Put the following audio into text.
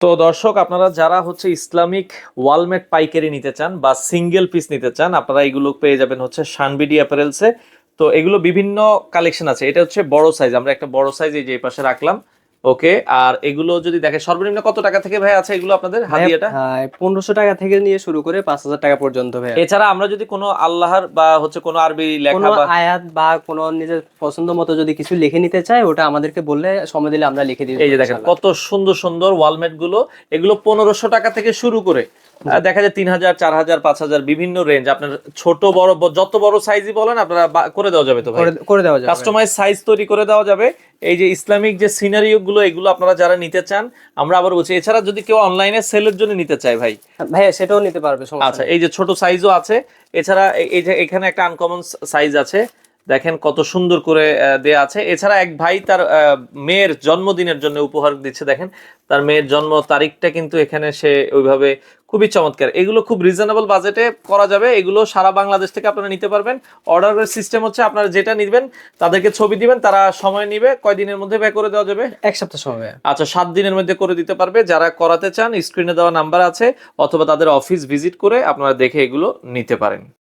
তো দর্শক, আপনারা যারা হচ্ছে ইসলামিক ওয়ালমেট পাইকারি নিতে চান বা সিঙ্গেল পিস নিতে চান, আপনারা এগুলো পেয়ে যাবেন হচ্ছে শানবিডি অ্যাপারেলসে। তো এগুলো বিভিন্ন কালেকশন আছে। এটা হচ্ছে বড় সাইজ, আমরা একটা বড় সাইজ এই যে এই পাশে রাখলাম। ওকে, আর এগুলো যদি দেখে সর্বনিম্ন কত টাকা থেকে ভাই আছে এগুলো আপনাদের ভাইয়া হাদিয়াটা? 1500 টাকা থেকে নিয়ে শুরু করে 5000 টাকা পর্যন্ত ভাইয়া। এছাড়া আমরা যদি কোনো আল্লাহর বা হচ্ছে কোনো আরবি লেখা কোনো বা আয়াত বা কোনো নিজের পছন্দ মতো যদি কিছু লিখে নিতে চায়, ওটা আমাদেরকে বললে, সময় দিলে আমরা লিখে দিয়ে এই দেবো যে দেখেন ইনশাআল্লাহ। কত সুন্দর সুন্দর ওয়ালমেট গুলো, এগুলো 1500 টাকা থেকে শুরু করে জি। দেখা যায় 3000, 4000, 5000 বিভিন্ন রেঞ্জ। আপনার ছোট বড় যত বড় সাইজই বলেন আপনারা করে দেওয়া যাবে তো ভাই। করে করে দেওয়া যাবে। কাস্টমাইজ সাইজ তৈরি করে দেওয়া যাবে। এই যে ইসলামিক যে সিনারিও গুলো, এগুলো আপনারা যারা নিতে চান, আমরা আবার বলছি, এছাড়া যদি কেউ অনলাইনে সেলের জন্য নিতে চায় ভাই, ভাইয়া সেটাও নিতে পারবে, সমস্যা আচ্ছা নেই। এই যে ছোট সাইজও আছে। এছাড়া এই যে এখানে একটা আনকমন সাইজ আছে, দেখেন কত সুন্দর করে দেয়া আছে। এছাড়া এক ভাই তার মেয়ের জন্মদিনের জন্য উপহার দিচ্ছে, দেখেন তার মেয়ের জন্ম তারিখটা কিন্তু এখানে সে ওইভাবে, খুবই চমৎকার। এগুলো খুব রিজনেবল বাজেটে করা যাবে, এগুলো সারা বাংলাদেশ থেকে আপনারা নিতে পারবেন। অর্ডারের সিস্টেম হচ্ছে আপনারা যেটা নিবেন তাদেরকে ছবি দিবেন, তারা সময় নিবে। কয়দিনের মধ্যে ব্যয় করে দেওয়া যাবে? 1 সপ্তাহ সময় ভাইয়া। আচ্ছা, 7 দিনের মধ্যে করে দিতে পারবে। যারা করাতে চান স্ক্রিনে দেওয়া নাম্বার আছে, অথবা তাদের অফিস ভিজিট করে আপনারা দেখে এগুলো নিতে পারেন।